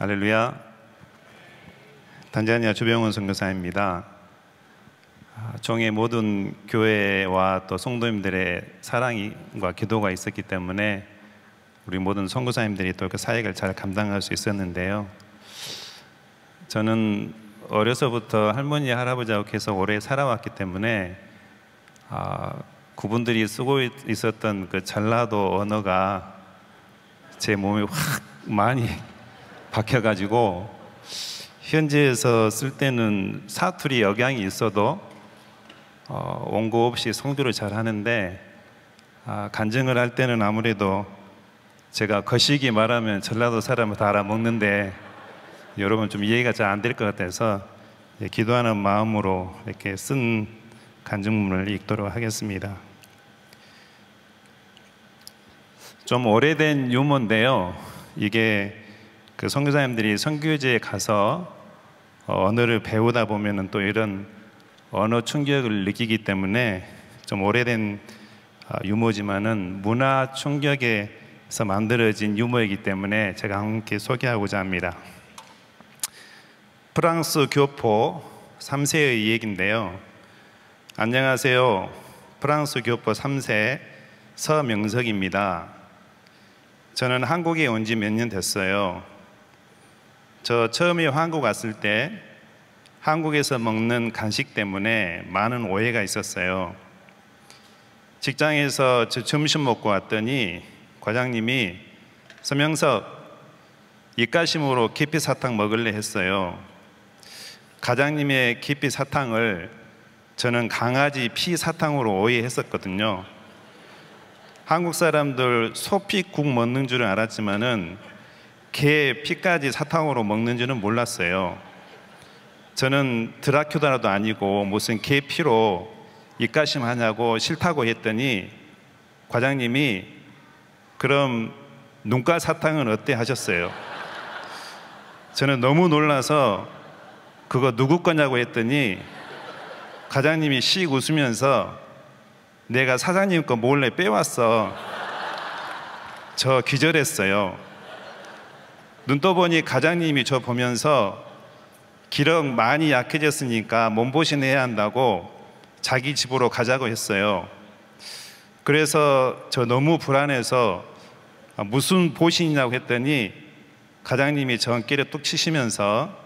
할렐루야. 단자니아 주병원 선교사입니다. 종의 모든 교회와 또 성도님들의 사랑과 기도가 있었기 때문에 우리 모든 선교사님들이 또 그 사역을 잘 감당할 수 있었는데요. 저는 어려서부터 할머니, 할아버지하고 계속 오래 살아왔기 때문에 그분들이 쓰고 있었던 그 전라도 언어가 제 몸에 확 많이 박혀가지고 현지에서 쓸 때는 사투리 억양이 있어도 원고 없이 성조를 잘 하는데 간증을 할 때는 아무래도 제가 거시기 말하면 전라도 사람을 다 알아먹는데 여러분 좀 이해가 잘 안 될 것 같아서 기도하는 마음으로 이렇게 쓴 간증문을 읽도록 하겠습니다. 좀 오래된 유머인데요. 이게 그 선교사님들이 선교지에 가서 언어를 배우다 보면은 또 이런 언어 충격을 느끼기 때문에 좀 오래된 유머지만은 문화 충격에서 만들어진 유머이기 때문에 제가 함께 소개하고자 합니다. 프랑스 교포 3세의 얘기인데요. 안녕하세요. 프랑스 교포 3세 서명석입니다. 저는 한국에 온 지 몇 년 됐어요. 저 처음에 한국 왔을 때 한국에서 먹는 간식 때문에 많은 오해가 있었어요. 직장에서 저 점심 먹고 왔더니 과장님이 서명석 입가심으로 계피 사탕 먹을래 했어요. 과장님의 계피 사탕을 저는 강아지 피 사탕으로 오해했었거든요. 한국 사람들 소피국 먹는 줄은 알았지만은 개 피까지 사탕으로 먹는 줄은 몰랐어요. 저는 드라큘라도 아니고 무슨 개 피로 입가심 하냐고 싫다고 했더니 과장님이 그럼 눈가 사탕은 어때 하셨어요. 저는 너무 놀라서 그거 누구 거냐고 했더니 과장님이 씩 웃으면서 내가 사장님 거 몰래 빼왔어. 저 기절했어요. 눈 떠보니 과장님이 저 보면서 기력 많이 약해졌으니까 몸보신 해야 한다고 자기 집으로 가자고 했어요. 그래서 저 너무 불안해서 무슨 보신이냐고 했더니 과장님이 저 어깨를 뚝 치시면서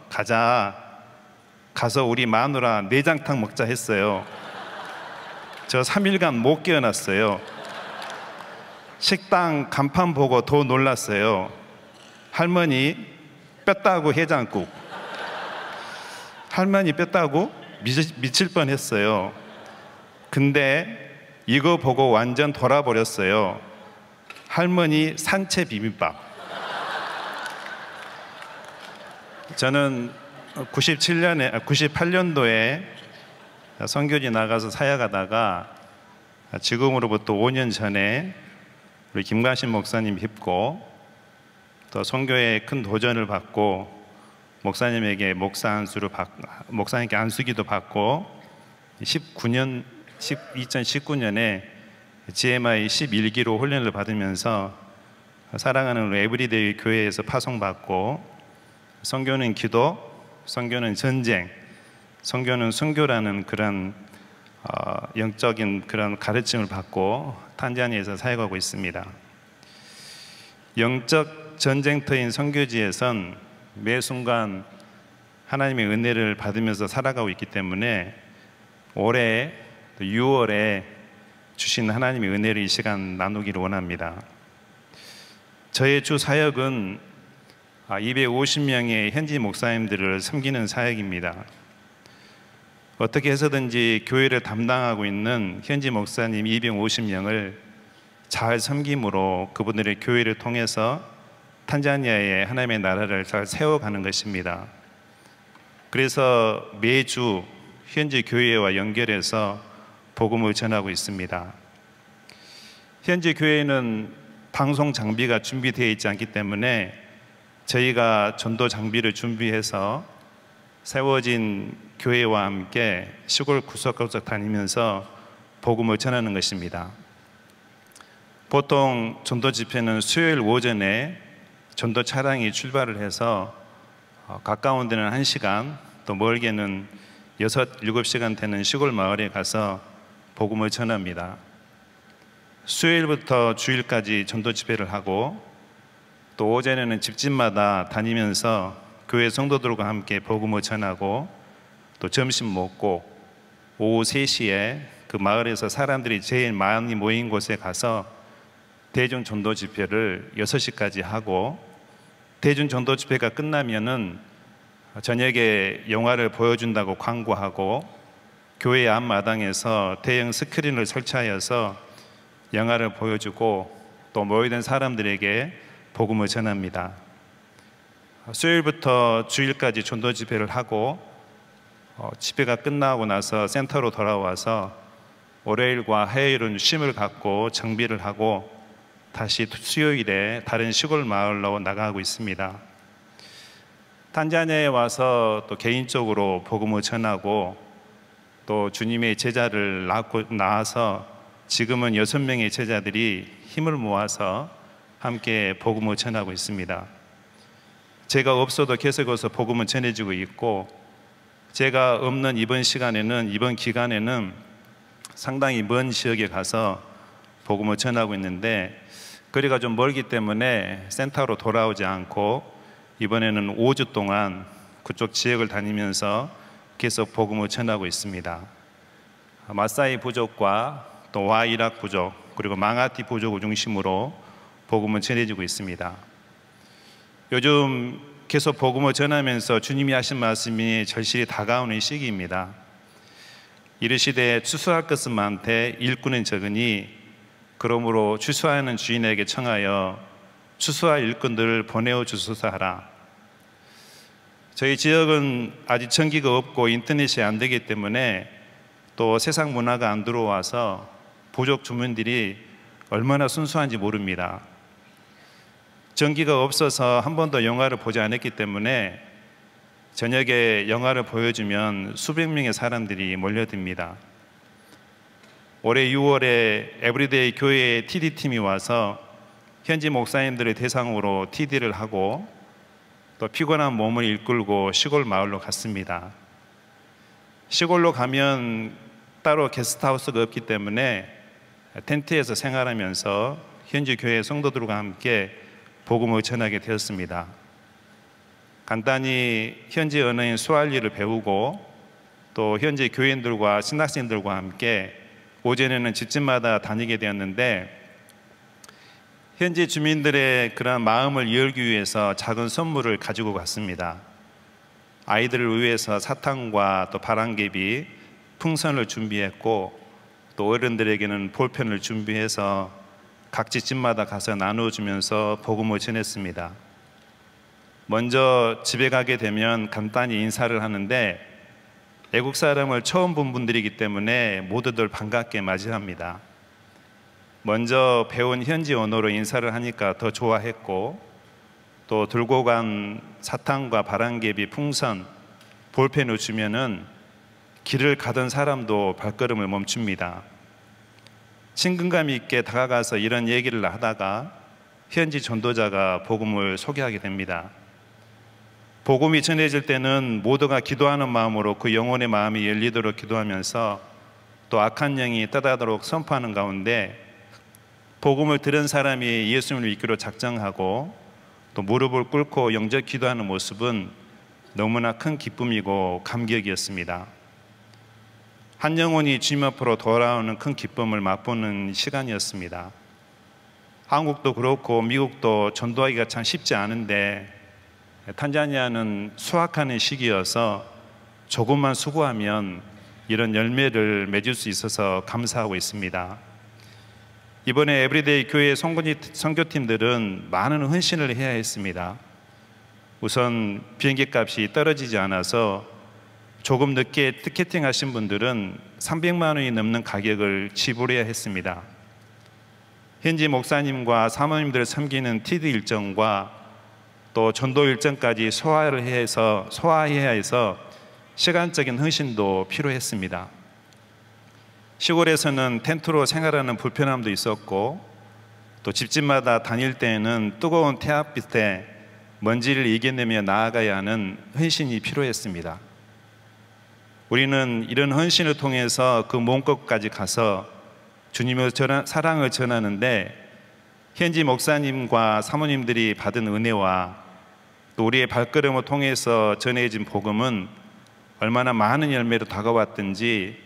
가서 우리 마누라 내장탕 먹자 했어요. 저 3일간 못 깨어났어요. 식당 간판 보고 더 놀랐어요. 할머니 뺐다고 해장국. 할머니 뺐다고 미칠 뻔했어요. 근데 이거 보고 완전 돌아버렸어요. 할머니 산채 비빔밥. 저는 98년도에 선교지 나가서 사역하다가 지금으로부터 5년 전에 우리 김관신 목사님 뵙고 또 선교에 큰 도전을 받고 목사님에게 목사님께 안수기도 받고 2019년에 GMI 11기로 훈련을 받으면서 사랑하는 에브리데이 교회에서 파송받고 선교는 기도, 선교는 전쟁, 선교는 순교라는 그런 영적인 그런 가르침을 받고 탄자니아에서 사역하고 있습니다. 영적 전쟁터인 선교지에선 매 순간 하나님의 은혜를 받으면서 살아가고 있기 때문에 올해 6월에 주신 하나님의 은혜를 이 시간 나누기를 원합니다. 저의 주 사역은 250명의 현지 목사님들을 섬기는 사역입니다. 어떻게 해서든지 교회를 담당하고 있는 현지 목사님 250명을 잘 섬김으로 그분들의 교회를 통해서 탄자니아의 하나님의 나라를 잘 세워가는 것입니다. 그래서 매주 현지 교회와 연결해서 복음을 전하고 있습니다. 현지 교회는 방송 장비가 준비되어 있지 않기 때문에 저희가 전도 장비를 준비해서 세워진 교회와 함께 시골 구석구석 다니면서 복음을 전하는 것입니다. 보통 전도 집회는 수요일 오전에 전도 차량이 출발을 해서 가까운 데는 1시간, 또 멀게는 6, 7시간 되는 시골 마을에 가서 복음을 전합니다. 수요일부터 주일까지 전도 집회를 하고, 또 오전에는 집집마다 다니면서 교회 성도들과 함께 복음을 전하고, 또 점심 먹고 오후 3시에 그 마을에서 사람들이 제일 많이 모인 곳에 가서 대중 전도 집회를 6시까지 하고, 대중 전도 집회가 끝나면은 저녁에 영화를 보여준다고 광고하고, 교회 앞마당에서 대형 스크린을 설치하여서 영화를 보여주고, 또 모이던 사람들에게 복음을 전합니다. 수요일부터 주일까지 전도 집회를 하고, 집회가 끝나고 나서 센터로 돌아와서 월요일과 화요일은 쉼을 갖고 정비를 하고 다시 수요일에 다른 시골 마을로 나가고 있습니다. 탄자니아에 와서 또 개인적으로 복음을 전하고, 또 주님의 제자를 낳아서 지금은 6명의 제자들이 힘을 모아서 함께 복음을 전하고 있습니다. 제가 없어도 계속해서 복음을 전해지고 있고, 제가 없는 이번 기간에는 상당히 먼 지역에 가서 복음을 전하고 있는데, 거리가 좀 멀기 때문에 센터로 돌아오지 않고 이번에는 5주 동안 그쪽 지역을 다니면서 계속 복음을 전하고 있습니다. 마사이 부족과 또 와이락 부족, 그리고 망아티 부족을 중심으로 복음을 전해지고 있습니다. 요즘 계속 복음을 전하면서 주님이 하신 말씀이 절실히 다가오는 시기입니다. 이르시되 추수할 것은 많되 일꾼은 적으니 그러므로 추수하는 주인에게 청하여 추수할 일꾼들을 보내어 주소서 하라. 저희 지역은 아직 전기가 없고 인터넷이 안 되기 때문에, 또 세상 문화가 안 들어와서 부족 주민들이 얼마나 순수한지 모릅니다. 전기가 없어서 한 번도 영화를 보지 않았기 때문에 저녁에 영화를 보여주면 수백 명의 사람들이 몰려듭니다. 올해 6월에 에브리데이 교회 TD팀이 와서 현지 목사님들의 대상으로 TD를 하고, 또 피곤한 몸을 이끌고 시골 마을로 갔습니다. 시골로 가면 따로 게스트하우스가 없기 때문에 텐트에서 생활하면서 현지 교회 성도들과 함께 복음을 전하게 되었습니다. 간단히 현지 언어인 스왈리를 배우고, 또 현지 교인들과 신학생들과 함께 오전에는 집집마다 다니게 되었는데, 현지 주민들의 그런 마음을 열기 위해서 작은 선물을 가지고 갔습니다. 아이들을 위해서 사탕과 또 바람개비, 풍선을 준비했고, 또 어른들에게는 볼펜을 준비해서 각 집마다 가서 나눠주면서 복음을 전했습니다. 먼저 집에 가게 되면 간단히 인사를 하는데, 외국 사람을 처음 본 분들이기 때문에 모두들 반갑게 맞이합니다. 먼저 배운 현지 언어로 인사를 하니까 더 좋아했고, 또 들고 간 사탕과 바람개비, 풍선, 볼펜을 주면은 길을 가던 사람도 발걸음을 멈춥니다. 친근감 있게 다가가서 이런 얘기를 하다가 현지 전도자가 복음을 소개하게 됩니다. 복음이 전해질 때는 모두가 기도하는 마음으로 그 영혼의 마음이 열리도록 기도하면서, 또 악한 영이 떠나도록 선포하는 가운데 복음을 들은 사람이 예수님을 믿기로 작정하고 또 무릎을 꿇고 영접 기도하는 모습은 너무나 큰 기쁨이고 감격이었습니다. 한 영혼이 주님 앞으로 돌아오는 큰 기쁨을 맛보는 시간이었습니다. 한국도 그렇고 미국도 전도하기가 참 쉽지 않은데, 탄자니아는 수확하는 시기여서 조금만 수고하면 이런 열매를 맺을 수 있어서 감사하고 있습니다. 이번에 에브리데이 교회 선교팀들은 많은 헌신을 해야 했습니다. 우선 비행기 값이 떨어지지 않아서 조금 늦게 티켓팅 하신 분들은 300만 원이 넘는 가격을 지불해야 했습니다. 현지 목사님과 사모님들을 섬기는 TD 일정과 또 전도 일정까지 소화해야 해서 시간적인 헌신도 필요했습니다. 시골에서는 텐트로 생활하는 불편함도 있었고, 또 집집마다 다닐 때에는 뜨거운 태압 밑에 먼지를 이겨내며 나아가야 하는 헌신이 필요했습니다. 우리는 이런 헌신을 통해서 그 먼 곳까지 가서 주님의 사랑을 전하는데, 현지 목사님과 사모님들이 받은 은혜와 또 우리의 발걸음을 통해서 전해진 복음은 얼마나 많은 열매로 다가왔든지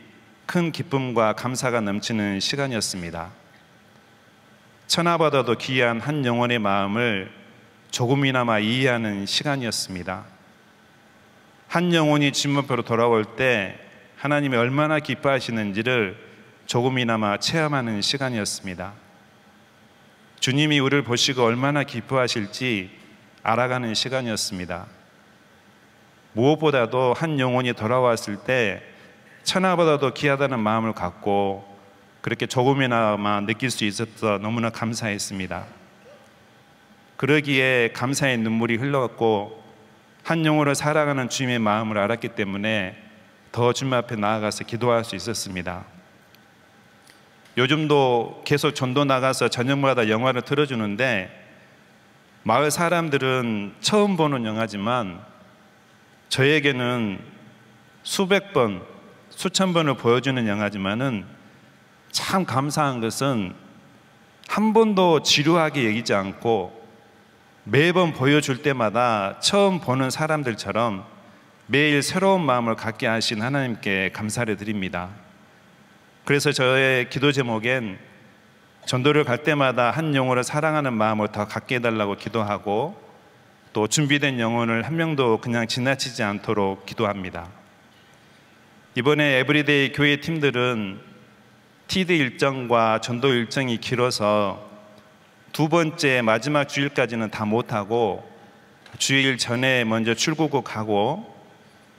큰 기쁨과 감사가 넘치는 시간이었습니다. 천하보다도 귀한 한 영혼의 마음을 조금이나마 이해하는 시간이었습니다. 한 영혼이 주님 앞으로 돌아올 때 하나님이 얼마나 기뻐하시는지를 조금이나마 체험하는 시간이었습니다. 주님이 우리를 보시고 얼마나 기뻐하실지 알아가는 시간이었습니다. 무엇보다도 한 영혼이 돌아왔을 때 천하보다도 귀하다는 마음을 갖고 그렇게 조금이나마 느낄 수 있어서 너무나 감사했습니다. 그러기에 감사의 눈물이 흘렀고 한 영혼을 사랑하는 주님의 마음을 알았기 때문에 더 주님 앞에 나아가서 기도할 수 있었습니다. 요즘도 계속 전도 나가서 저녁마다 영화를 틀어주는데, 마을 사람들은 처음 보는 영화지만 저에게는 수백 번, 수천 번을 보여주는 영화지만은 참 감사한 것은 한 번도 지루하게 여기지 않고 매번 보여줄 때마다 처음 보는 사람들처럼 매일 새로운 마음을 갖게 하신 하나님께 감사를 드립니다. 그래서 저의 기도 제목엔 전도를 갈 때마다 한 영혼을 사랑하는 마음을 더 갖게 해달라고 기도하고, 또 준비된 영혼을 한 명도 그냥 지나치지 않도록 기도합니다. 이번에 에브리데이 교회 팀들은 TD 일정과 전도 일정이 길어서 두 번째 마지막 주일까지는 다 못하고 주일 전에 먼저 출국을 가고,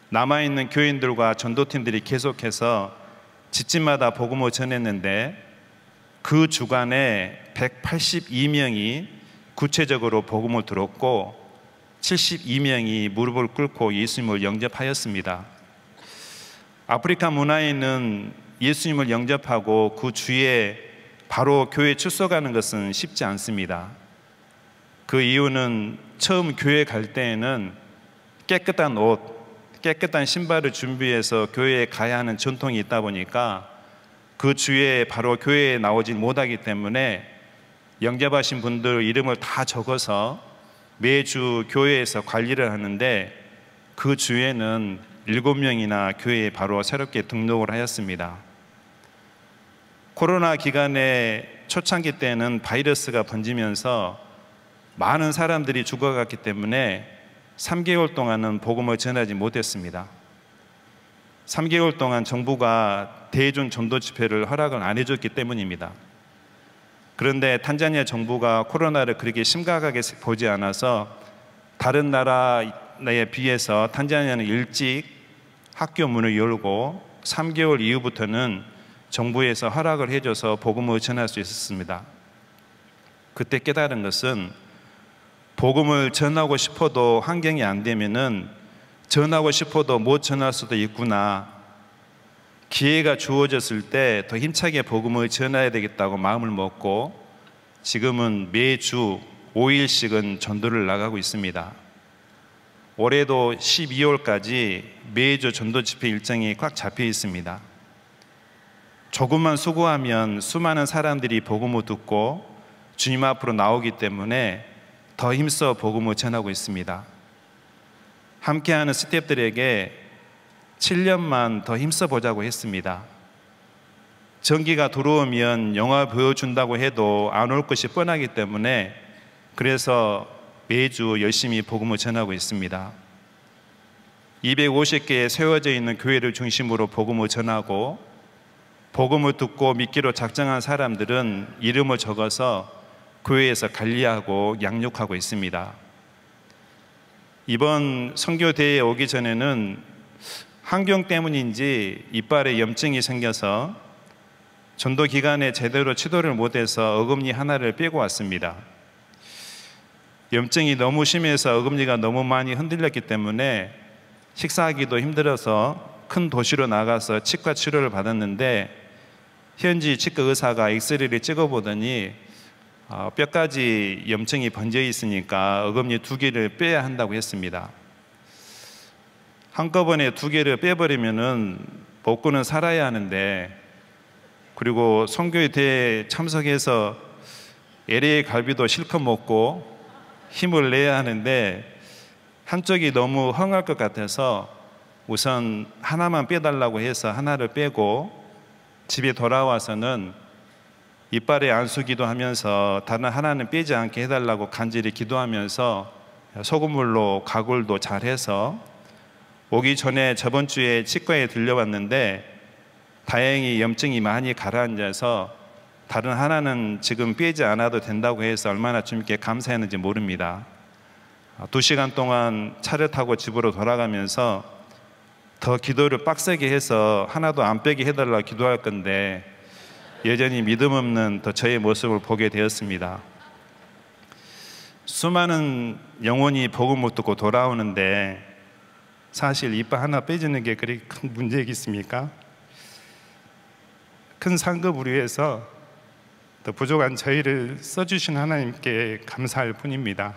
남아있는 교인들과 전도팀들이 계속해서 집집마다 복음을 전했는데, 그 주간에 182명이 구체적으로 복음을 들었고 72명이 무릎을 꿇고 예수님을 영접하였습니다. 아프리카 문화에는 예수님을 영접하고 그 주에 바로 교회에 출석하는 것은 쉽지 않습니다. 그 이유는 처음 교회 갈 때에는 깨끗한 옷, 깨끗한 신발을 준비해서 교회에 가야 하는 전통이 있다 보니까 그 주에 바로 교회에 나오지 못하기 때문에 영접하신 분들 이름을 다 적어서 매주 교회에서 관리를 하는데, 그 주에는 7명이나 교회에 바로 새롭게 등록을 하였습니다. 코로나 기간에 초창기 때는 바이러스가 번지면서 많은 사람들이 죽어갔기 때문에 3개월 동안은 복음을 전하지 못했습니다. 3개월 동안 정부가 대중 전도 집회를 허락을 안 해줬기 때문입니다. 그런데 탄자니아 정부가 코로나를 그렇게 심각하게 보지 않아서 다른 나라에 비해서 탄자니아는 일찍 학교 문을 열고 3개월 이후부터는 정부에서 허락을 해줘서 복음을 전할 수 있었습니다. 그때 깨달은 것은 복음을 전하고 싶어도 환경이 안 되면은 전하고 싶어도 못 전할 수도 있구나. 기회가 주어졌을 때 더 힘차게 복음을 전해야 되겠다고 마음을 먹고 지금은 매주 5일씩은 전도를 나가고 있습니다. 올해도 12월까지 매주 전도 집회 일정이 꽉 잡혀 있습니다. 조금만 수고하면 수많은 사람들이 복음을 듣고 주님 앞으로 나오기 때문에 더 힘써 복음을 전하고 있습니다. 함께하는 스태프들에게 7년만 더 힘써 보자고 했습니다. 전기가 들어오면 영화 보여준다고 해도 안 올 것이 뻔하기 때문에 그래서 매주 열심히 복음을 전하고 있습니다. 250개에 세워져 있는 교회를 중심으로 복음을 전하고, 복음을 듣고 믿기로 작정한 사람들은 이름을 적어서 교회에서 관리하고 양육하고 있습니다. 이번 선교대회에 오기 전에는 환경 때문인지 이빨에 염증이 생겨서 전도 기간에 제대로 치료를 못해서 어금니 하나를 빼고 왔습니다. 염증이 너무 심해서 어금니가 너무 많이 흔들렸기 때문에 식사하기도 힘들어서 큰 도시로 나가서 치과 치료를 받았는데, 현지 치과 의사가 엑스레이를 찍어보더니 뼈까지 염증이 번져 있으니까 어금니 2개를 빼야 한다고 했습니다. 한꺼번에 2개를 빼버리면은 복근은 살아야 하는데, 그리고 선교회 대회에 참석해서 LA 갈비도 실컷 먹고 힘을 내야 하는데 한쪽이 너무 헝할 것 같아서 우선 하나만 빼달라고 해서 하나를 빼고 집에 돌아와서는 이빨에 안수기도 하면서 다른 하나는 빼지 않게 해달라고 간절히 기도하면서 소금물로 가골도 잘해서 오기 전에 저번 주에 치과에 들려왔는데 다행히 염증이 많이 가라앉아서 다른 하나는 지금 빼지 않아도 된다고 해서 얼마나 주님께 감사했는지 모릅니다. 2시간 동안 차를 타고 집으로 돌아가면서 더 기도를 빡세게 해서 하나도 안 빼게 해달라고 기도할 건데 여전히 믿음 없는 더 저의 모습을 보게 되었습니다. 수많은 영혼이 복음을 듣고 돌아오는데 사실 이빨 하나 빼주는 게 그리 큰 문제겠습니까? 큰 상급을 위해서 더 부족한 저희를 써주신 하나님께 감사할 뿐입니다.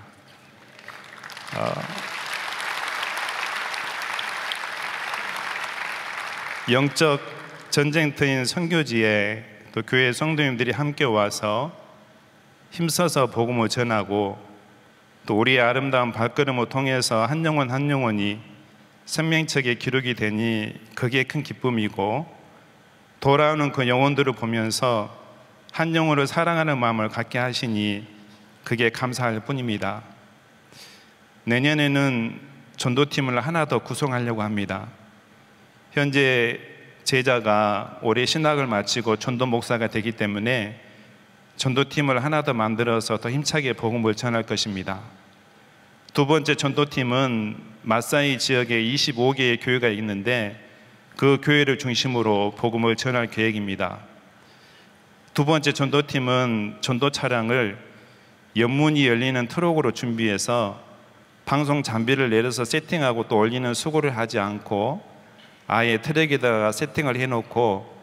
영적 전쟁터인 선교지에 또 교회 성도님들이 함께 와서 힘써서 복음을 전하고 또 우리의 아름다운 발걸음을 통해서 한 영혼 한 영혼이 생명책에 기록이 되니 그게 큰 기쁨이고, 돌아오는 그 영혼들을 보면서 한 영혼을 사랑하는 마음을 갖게 하시니 그게 감사할 뿐입니다. 내년에는 전도팀을 하나 더 구성하려고 합니다. 현재 제자가 올해 신학을 마치고 전도 목사가 되기 때문에 전도팀을 하나 더 만들어서 더 힘차게 복음을 전할 것입니다. 2번째 전도팀은 마사이 지역에 25개의 교회가 있는데 그 교회를 중심으로 복음을 전할 계획입니다. 2번째 전도팀은 전도 차량을 연문이 열리는 트럭으로 준비해서 방송 장비를 내려서 세팅하고 또 올리는 수고를 하지 않고 아예 트랙에다가 세팅을 해놓고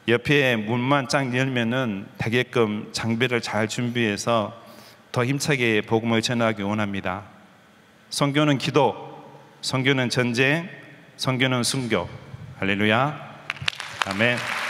옆에 문만 쫙 열면은 되게끔 장비를 잘 준비해서 더 힘차게 복음을 전하기 원합니다. 선교는 기도, 선교는 전쟁, 선교는 순교. 할렐루야. 아멘.